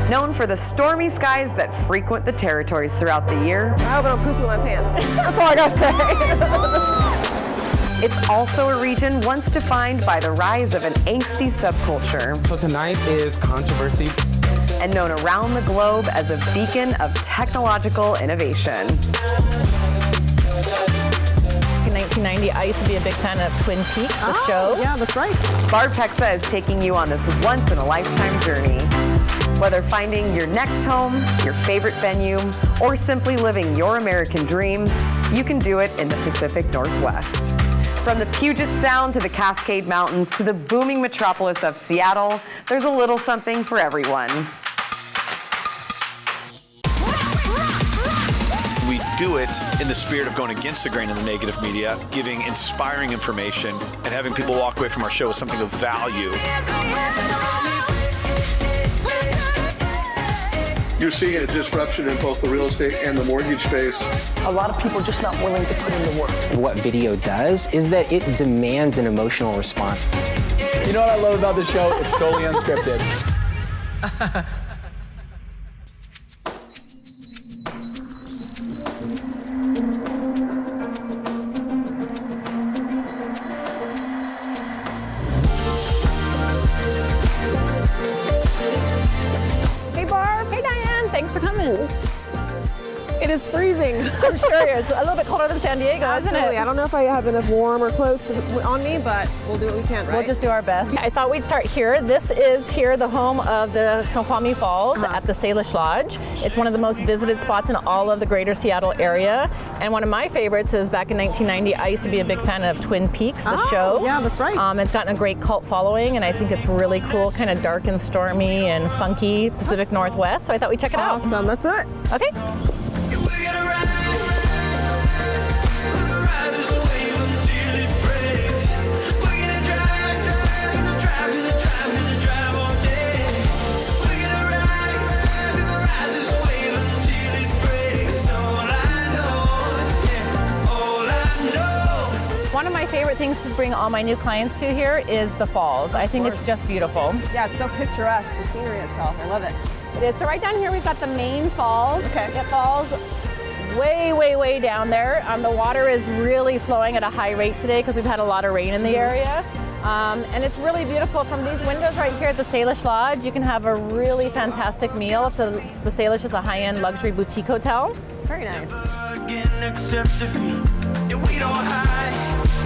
Known for the stormy skies that frequent the territories throughout the year. I hope I don't poop in my pants. That's all I gotta say. It's also a region once defined by the rise of an angsty subculture. So tonight is controversy. And known around the globe as a beacon of technological innovation. In 1990, I used to be a big fan of Twin Peaks, the show. Yeah, that's right. Barb Pexa is taking you on this once-in-a-lifetime journey. Whether finding your next home, your favorite venue, or simply living your American dream, you can do it in the Pacific Northwest. From the Puget Sound to the Cascade Mountains to the booming metropolis of Seattle, there's a little something for everyone. We do it in the spirit of going against the grain of the negative media, giving inspiring information, and having people walk away from our show with something of value. You're seeing a disruption in both the real estate and the mortgage space. A lot of people are just not willing to put in the work. What video does is that it demands an emotional response. You know what I love about this show? It's totally unscripted. Thanks for coming. It is freezing. I'm sure it's a little bit colder than San Diego, Absolutely. isn't it? I don't know if I have enough warm or close on me, but we'll do what we can, right? We'll just do our best. I thought we'd start here. This is here the home of the Snoqualmie Falls at the Salish Lodge. It's one of the most visited spots in all of the greater Seattle area. And one of my favorites is back in 1990, I used to be a big fan of Twin Peaks, the show. Yeah, that's right. It's gotten a great cult following, and I think it's really cool, kind of dark and stormy and funky Pacific Northwest. So I thought we'd check it out. Awesome, that's it. Okay. One of my favorite things to bring all my new clients to here is the falls. I think it's just beautiful. Yeah, it's so picturesque, the scenery itself. I love it. It is. So right down here we've got the main falls. Okay. It falls way, way, way down there. The water is really flowing at a high rate today because we've had a lot of rain in the area. And it's really beautiful. From these windows right here at the Salish Lodge, you can have a really fantastic meal. The Salish is a high-end luxury boutique hotel. Very nice. We don't hide,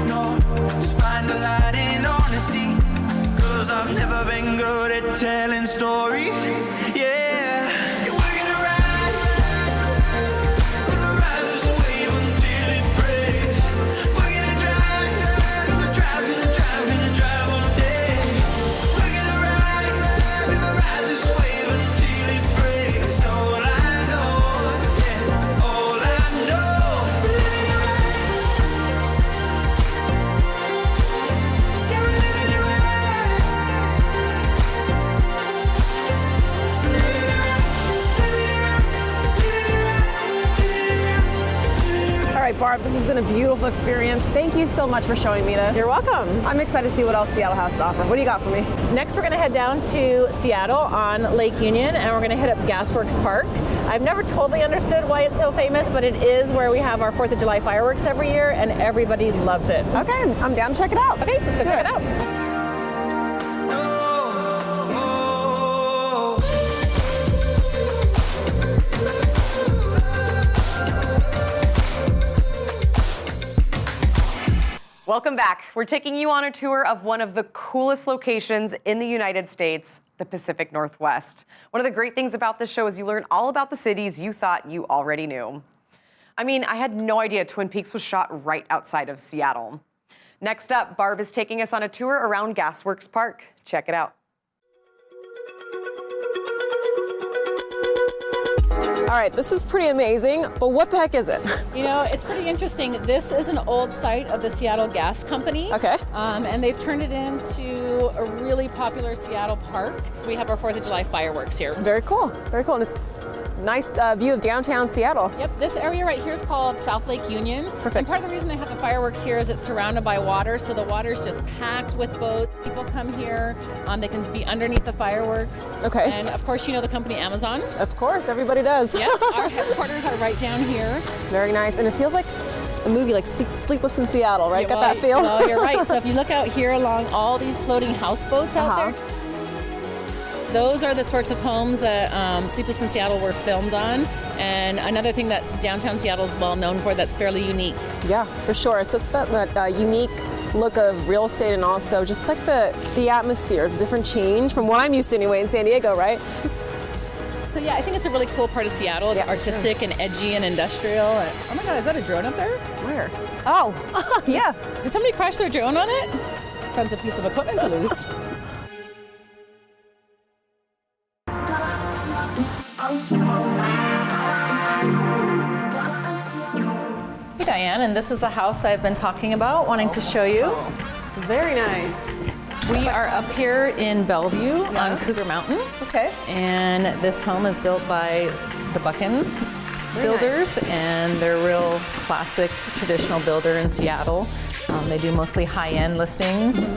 no, just find the light in honesty, 'cause I've never been good at telling stories, yeah. We're gonna ride this wave until it breaks. We're gonna drive all day. We're gonna ride this wave until it breaks. All I know, yeah, all I know. All right, Barb, this has been a beautiful experience. Thank you so much for showing me this. You're welcome. I'm excited to see what else Seattle has to offer. What do you got for me? Next, we're going to head down to Seattle on Lake Union, and we're going to hit up Gasworks Park. I've never totally understood why it's so famous, but it is where we have our 4th of July fireworks every year, and everybody loves it. Okay, I'm down to check it out. Okay, let's go check it out. Welcome back. We're taking you on a tour of one of the coolest locations in the United States, the Pacific Northwest. One of the great things about this show is you learn all about the cities you thought you already knew. I mean, I had no idea Twin Peaks was shot right outside of Seattle. Next up, Barb is taking us on a tour around Gasworks Park. Check it out. All right, this is pretty amazing, but what the heck is it? You know, it's pretty interesting. This is an old site of the Seattle Gas Company. Okay. And they've turned it into a really popular Seattle park. We have our 4th of July fireworks here. Very cool, very cool. And it's nice view of downtown Seattle. Yep, this area right here is called South Lake Union. Perfect. And part of the reason they have the fireworks here is it's surrounded by water, so the water's just packed with boats. People come here, they can be underneath the fireworks. Okay. And of course, you know the company Amazon. Of course, everybody does. Yeah, our headquarters are right down here. Very nice, and it feels like a movie like Sleepless in Seattle, right? Yeah, Got that feel? Well, you're right. So if you look out here along all these floating houseboats out there, those are the sorts of homes that Sleepless in Seattle were filmed on. And another thing that downtown Seattle is well known for that's fairly unique. Yeah, for sure. It's just that unique look of real estate, and also just like the atmosphere is a different change from what I'm used to anyway in San Diego, right? So yeah, I think it's a really cool part of Seattle. It's artistic and edgy and industrial. Oh my God, is that a drone up there? Where? Oh, yeah. Did somebody crash their drone on it? That's a piece of equipment to lose. Hey Diane, and this is the house I've been talking about, wanting to show you. Very nice. We are up here in Bellevue on Cougar Mountain. Okay. And this home is built by the Buchan builders, and they're a real classic traditional builder in Seattle. They do mostly high-end listings.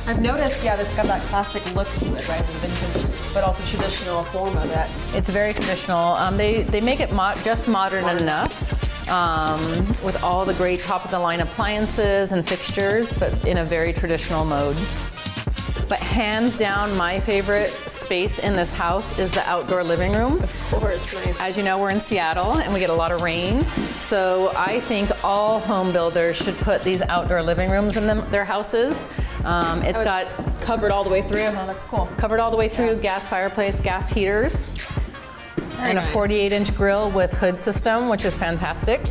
I've noticed, it's got that classic look to it, right? The vintage, but also traditional form of it. It's very traditional. They make it just modern enough. With all the great top-of-the-line appliances and fixtures, but in a very traditional mode. But hands down, my favorite space in this house is the outdoor living room. Of course, nice. As you know, we're in Seattle and we get a lot of rain. So I think all home builders should put these outdoor living rooms in their houses. It's got covered all the way through. Oh, that's cool. Covered all the way through, gas fireplace, gas heaters. And a 48-inch grill with hood system, which is fantastic.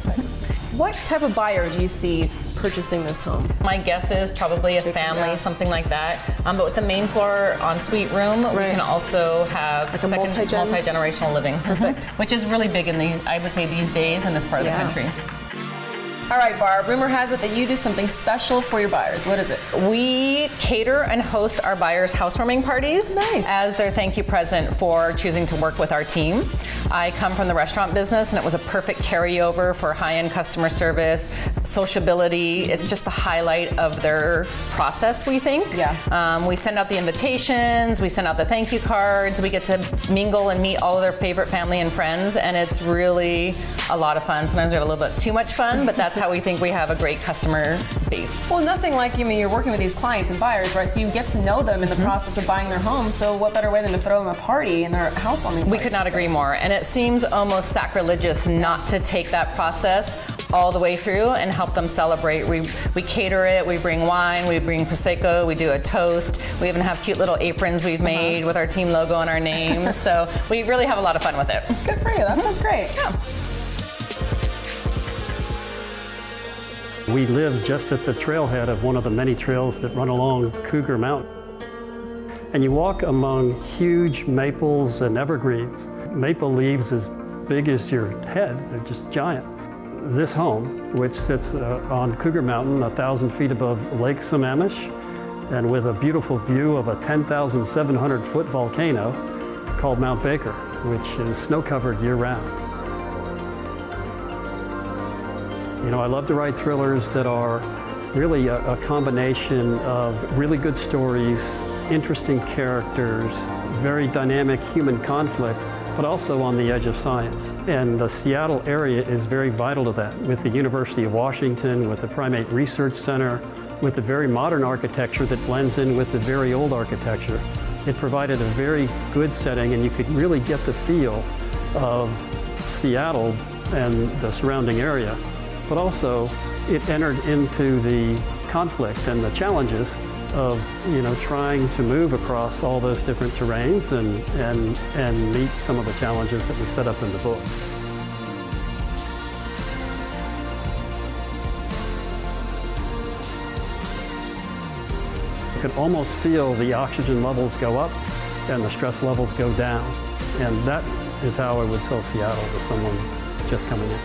What type of buyer do you see purchasing this home? My guess is probably a family, something like that. But with the main floor ensuite room, we can also have like a multi-generational living. Perfect. Which is really big in I would say these days in this part of the country. All right, Barb, rumor has it that you do something special for your buyers. What is it? We cater and host our buyers' housewarming parties as their thank you present for choosing to work with our team. I come from the restaurant business, and it was a perfect carryover for high-end customer service, sociability. It's just the highlight of their process, we think. Yeah. We send out the invitations, we send out the thank you cards, we get to mingle and meet all of their favorite family and friends, and it's really a lot of fun. Sometimes we have a little bit too much fun, but that's how we think we have a great customer base. Well, nothing like, you're working with these clients and buyers, right? So you get to know them in the process of buying their home. So what better way than to throw them a party in their housewarming party? We could not agree more. And it seems almost sacrilegious not to take that process all the way through and help them celebrate. We cater it, we bring wine, we bring Prosecco, we do a toast. We even have cute little aprons we've made with our team logo and our names. So we really have a lot of fun with it. Good for you, that sounds great. Yeah. We live just at the trailhead of one of the many trails that run along Cougar Mountain. And you walk among huge maples and evergreens. Maple leaves as big as your head, they're just giant. This home, which sits on Cougar Mountain, 1,000 feet above Lake Sammamish, and with a beautiful view of a 10,700-foot volcano called Mount Baker, which is snow-covered year-round. I love to write thrillers that are really a combination of really good stories, interesting characters, very dynamic human conflict, but also on the edge of science. And the Seattle area is very vital to that, with the University of Washington, with the Primate Research Center, with the very modern architecture that blends in with the very old architecture. It provided a very good setting, and you could really get the feel of Seattle and the surrounding area. But also, it entered into the conflict and the challenges of, trying to move across all those different terrains and meet some of the challenges that we set up in the book. You could almost feel the oxygen levels go up and the stress levels go down. And that is how I would sell Seattle to someone just coming in.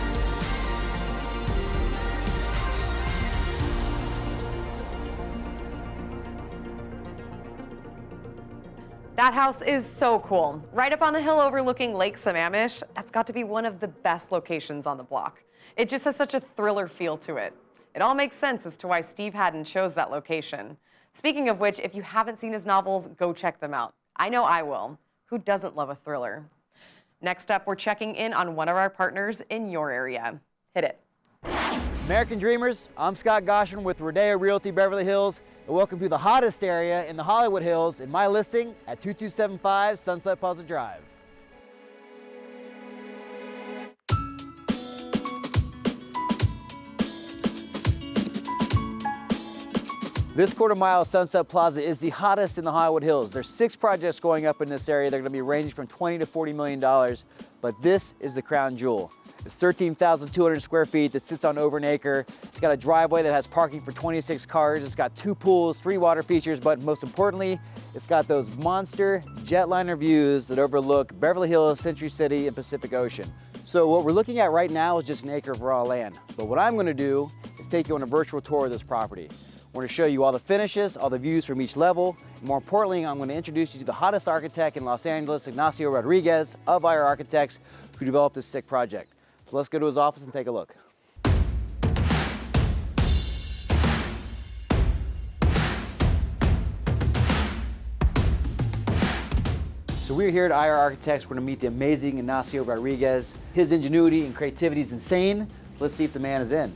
That house is so cool. Right up on the hill overlooking Lake Sammamish, that's got to be one of the best locations on the block. It just has such a thriller feel to it. It all makes sense as to why Steve Hadden chose that location. Speaking of which, if you haven't seen his novels, go check them out. I know I will. Who doesn't love a thriller? Next up, we're checking in on one of our partners in your area. Hit it. American Dreamers, I'm Scott Goshorn with Rodeo Realty Beverly Hills, and welcome to the hottest area in the Hollywood Hills in my listing at 2275 Sunset Plaza Drive. This quarter mile of Sunset Plaza is the hottest in the Hollywood Hills. There's 6 projects going up in this area. They're going to be ranging from $20 to $40 million, but this is the crown jewel. It's 13,200 square feet that sits on over an acre. It's got a driveway that has parking for 26 cars. It's got 2 pools, 3 water features, but most importantly, it's got those monster jetliner views that overlook Beverly Hills, Century City, and Pacific Ocean. So what we're looking at right now is just an acre of raw land. But what I'm gonna do is take you on a virtual tour of this property. We're gonna show you all the finishes, all the views from each level. And more importantly, I'm gonna introduce you to the hottest architect in Los Angeles, Ignacio Rodriguez of IR Architects, who developed this sick project. So let's go to his office and take a look. So we're here at IR Architects. We're gonna meet the amazing Ignacio Rodriguez. His ingenuity and creativity is insane. Let's see if the man is in.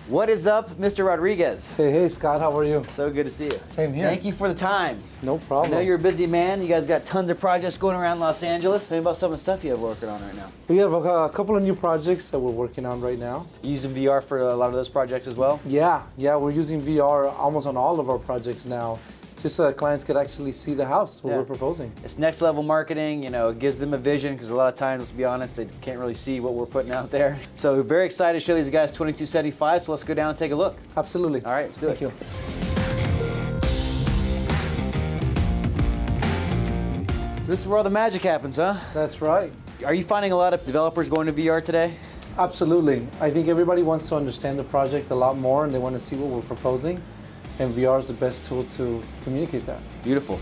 What is up, Mr. Rodriguez? Hey, Scott, how are you? So good to see you. Same here. Thank you for the time. No problem. I know you're a busy man. You guys got tons of projects going around Los Angeles. Tell me about some of the stuff you have working on right now. We have a couple of new projects that we're working on right now. You using VR for a lot of those projects as well? Yeah, we're using VR almost on all of our projects now. Just so that clients could actually see the house, what we're proposing. It's next level marketing, you know, it gives them a vision, because a lot of times, let's be honest, they can't really see what we're putting out there. So we're very excited to show these guys 2275, so let's go down and take a look. Absolutely. All right, let's do it. Thank you. So this is where all the magic happens, huh? That's right. Are you finding a lot of developers going to VR today? Absolutely. I think everybody wants to understand the project a lot more, and they want to see what we're proposing. And VR is the best tool to communicate that. Beautiful.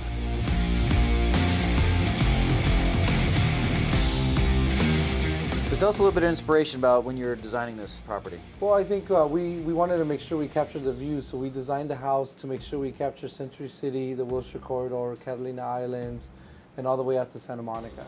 So tell us a little bit of inspiration about when you're designing this property. Well, I think we wanted to make sure we captured the view, so we designed the house to make sure we capture Century City, the Wilshire Corridor, Catalina Islands, and all the way out to Santa Monica.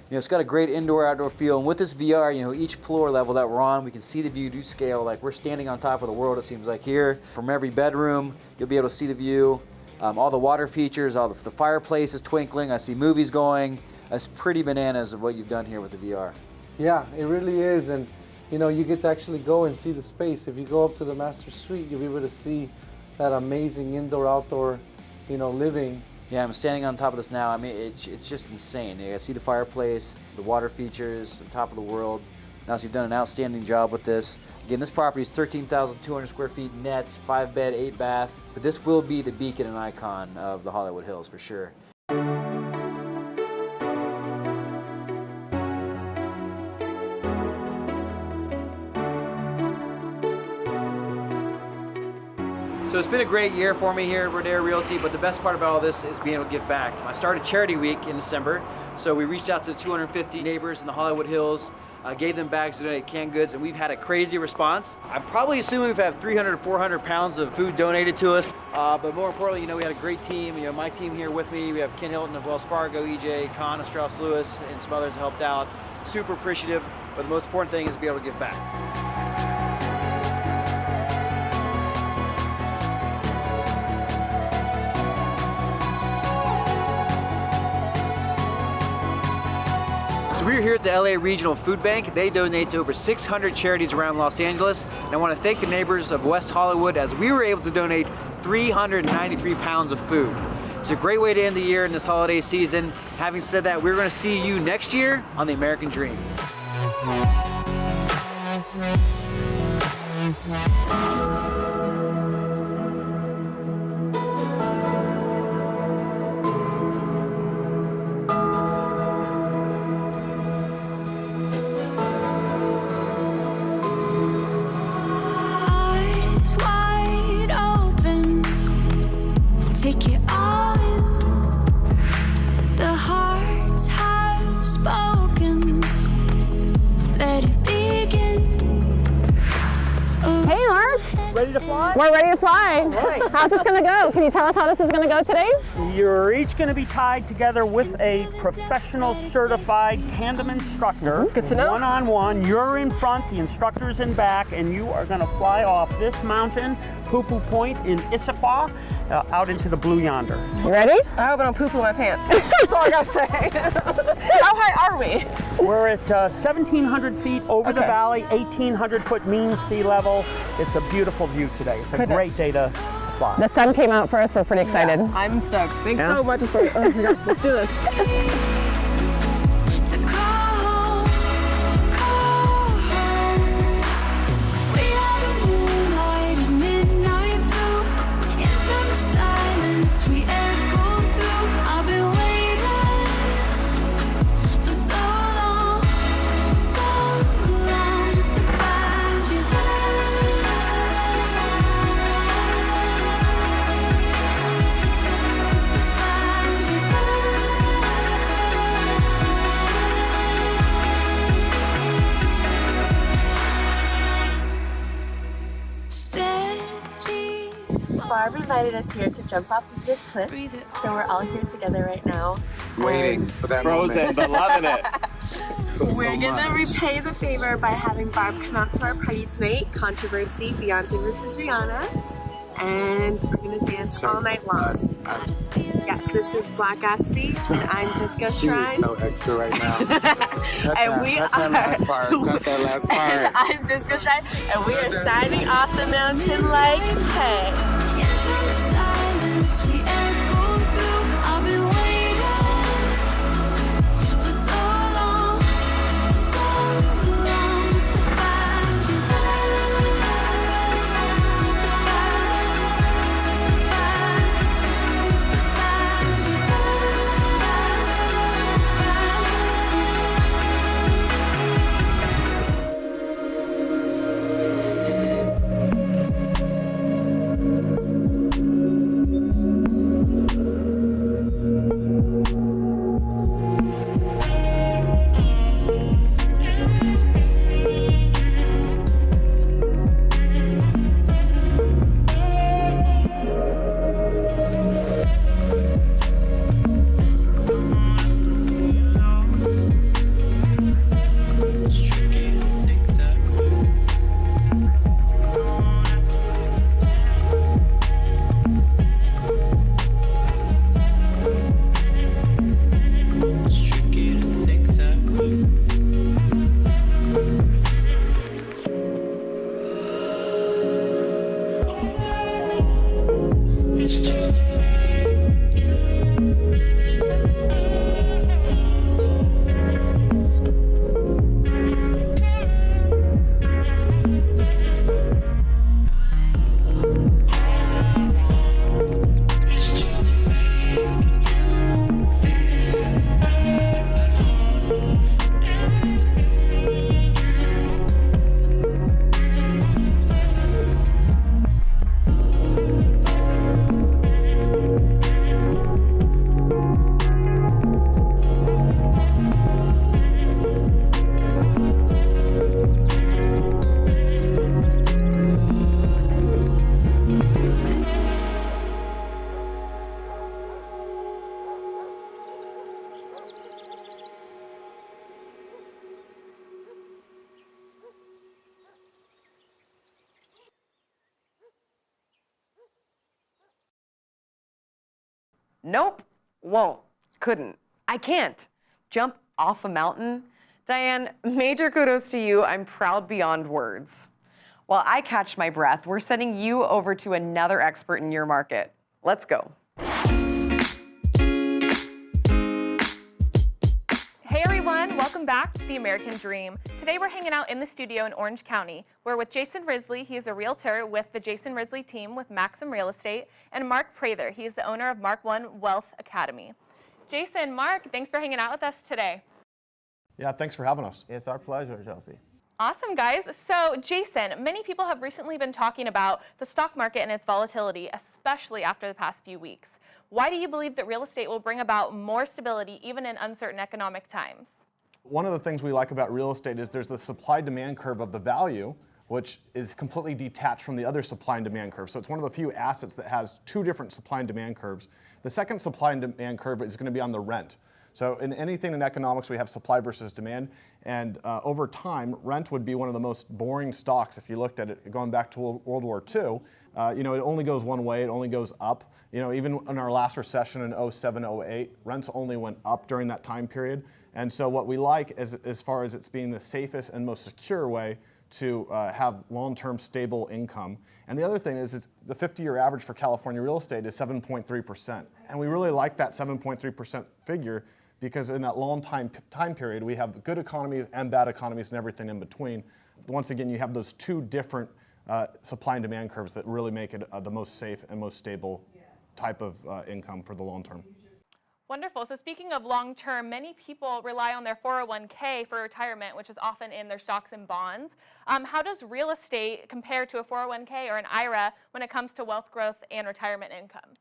You know, it's got a great indoor-outdoor feel, and with this VR, you know, each floor level that we're on, we can see the view to scale. Like, we're standing on top of the world, it seems like here. From every bedroom, you'll be able to see the view. All the water features, all the fireplace is twinkling. I see movies going. It's pretty bananas of what you've done here with the VR. Yeah, it really is, and you know, you get to actually go and see the space. If you go up to the master suite, you'll be able to see that amazing indoor-outdoor, you know, living. Yeah, I'm standing on top of this now. I mean, it's just insane. You see the fireplace, the water features, on top of the world. Now, so you've done an outstanding job with this. Again, this property is 13,200 square feet net, 5-bed, 8-bath. But this will be the beacon and icon of the Hollywood Hills for sure. So it's been a great year for me here at Rodeo Realty, but the best part about all this is being able to give back. I started Charity Week in December, so we reached out to 250 neighbors in the Hollywood Hills, gave them bags to donate canned goods, and we've had a crazy response. I'm probably assuming we've had 300 to 400 pounds of food donated to us, but more importantly, you know, we had a great team. You know, my team here with me, we have Ken Hilton of Wells Fargo, EJ, Con of Strauss Lewis, and some others helped out. Super appreciative, but the most important thing is to be able to give back. So we're here at the LA Regional Food Bank. They donate to over 600 charities around Los Angeles. And I want to thank the neighbors of West Hollywood as we were able to donate 393 pounds of food. It's a great way to end the year in this holiday season. Having said that, we're going to see you next year on The American Dream. Take it all in. The hearts have spoken. Let it begin. Hey, Mark. Ready to fly? We're ready to fly. Right. How's this going to go? Can you tell us how this is going to go today? You're each going to be tied together with a professional certified tandem instructor. Good to know. One-on-one. You're in front, the instructor's in back, and you are going to fly off this mountain, Poo-Poo Point in Issaquah, out into the blue yonder. You ready? I hope I don't poo-poo my pants. That's all I got to say. How high are we? We're at 1,700 feet over the valley, 1,800 foot mean sea level. It's a beautiful view today. It's a great day to fly. The sun came out first. We're pretty excited. Yeah, I'm stoked. Thanks so much for let's do this. To call home. We had a moonlight and midnight blue. Into the silence we echo through. I've been waiting for so long just to find you. Just to find you. Steady. Barb invited us here to jump off of this cliff, so we're all here together right now. Waiting for that Frozen, moment. but loving it. We're gonna repay the favor by having Barb come out to our party tonight, Controversy, Beyonce versus Rihanna, and we're gonna dance all night long. Yes, this is Black Gatsby, and I'm Discoshrine. She's so extra right now. And we are. Cut that last part. I'm Discoshrine, and we are signing off the mountain like hey. Into the silence we echo through. I've been waiting for so long just to find you. Just to find you. Nope, won't, couldn't, I can't. Jump off a mountain? Diane, major kudos to you. I'm proud beyond words. While I catch my breath, we're sending you over to another expert in your market. Let's go. Hey everyone, welcome back to The American Dream. Today we're hanging out in the studio in Orange County. We're with Jason Risley. He is a realtor with the Jason Risley team with Maxim Real Estate, and Mark Prather. He is the owner of Mark One Wealth Academy. Jason, Mark, thanks for hanging out with us today. Yeah, thanks for having us. It's our pleasure, Chelsea. Awesome, guys. So, Jason, many people have recently been talking about the stock market and its volatility, especially after the past few weeks. Why do you believe that real estate will bring about more stability even in uncertain economic times? One of the things we like about real estate is there's the supply-demand curve of the value, which is completely detached from the other supply and demand curve. So it's one of the few assets that has two different supply and demand curves. The second supply and demand curve is going to be on the rent. So in anything in economics, we have supply versus demand. And over time, rent would be one of the most boring stocks if you looked at it going back to World War II. It only goes one way, it only goes up. Even in our last recession in 07, 08, rents only went up during that time period. And so what we like is, as far as it's being the safest and most secure way to have long-term stable income. And the other thing is the 50-year average for California real estate is 7.3%. And we really like that 7.3% figure because in that long time period, we have good economies and bad economies and everything in between. Once again, you have those two different supply and demand curves that really make it the most safe and most stable type of income for the long term. Wonderful. So speaking of long term, many people rely on their 401k for retirement, which is often in their stocks and bonds. How does real estate compare to a 401k or an IRA when it comes to wealth growth and retirement income?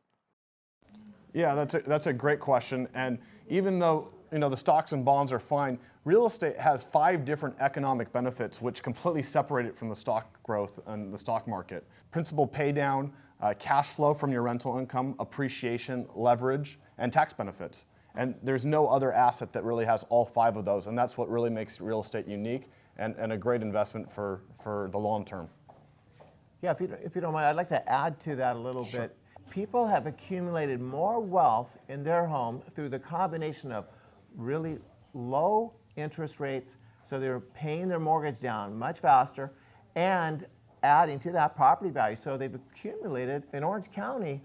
Yeah, that's a great question. And even though the stocks and bonds are fine, real estate has 5 different economic benefits which completely separate it from the stock growth and the stock market. Principal pay down, cash flow from your rental income, appreciation, leverage, and tax benefits. And there's no other asset that really has all 5 of those, and that's what really makes real estate unique and a great investment for the long term. Yeah, if you don't mind, I'd like to add to that a little bit. People have accumulated more wealth in their home through the combination of really low interest rates, so they're paying their mortgage down much faster, and adding to that property value. So they've accumulated in Orange County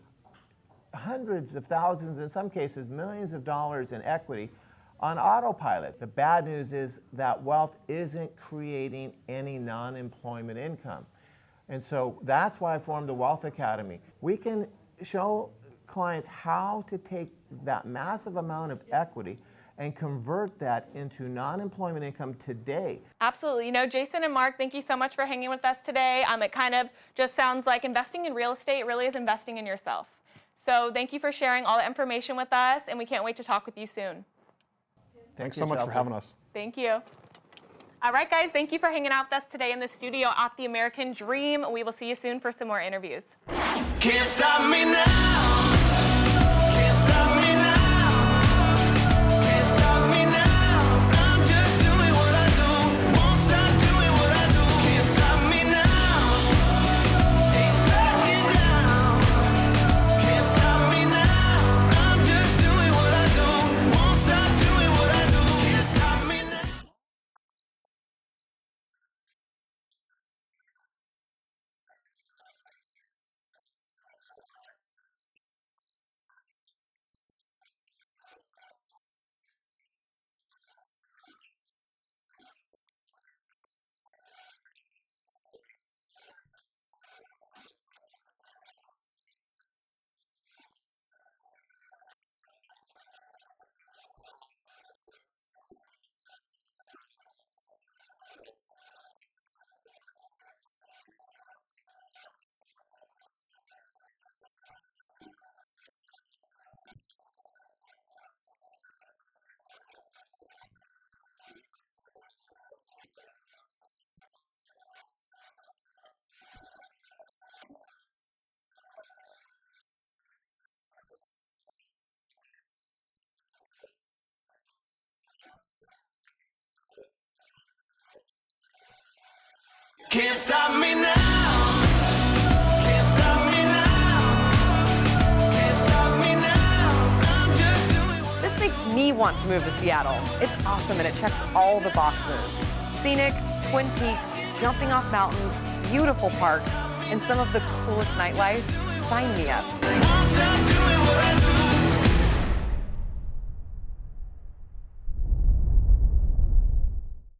hundreds of thousands, in some cases millions of dollars in equity on autopilot. The bad news is that wealth isn't creating any non-employment income. And so that's why I formed the Wealth Academy. We can show clients how to take that massive amount of equity and convert that into non-employment income today. Absolutely. Jason and Mark, thank you so much for hanging with us today. It kind of just sounds like investing in real estate really is investing in yourself. So thank you for sharing all the information with us, and we can't wait to talk with you soon. Thanks so much for having us. Thank you. All right, guys, thank you for hanging out with us today in the studio at the American Dream. We will see you soon for some more interviews. Can't stop me now. Can't stop me now. Can't stop me now. I'm just doing what I do. Won't stop doing what I do. Can't stop me now. Ain't backing down. Can't stop me now. I'm just doing what I do. Won't stop doing what I do. Can't stop me now. Can't stop me now. Can't stop me now. Can't stop me now. I'm just doing what This makes me want to move to Seattle. It's awesome and it checks all the boxes. Scenic, Twin Peaks, jumping off mountains, beautiful parks, and some of the coolest nightlife. Sign me up. won't stop doing what I do.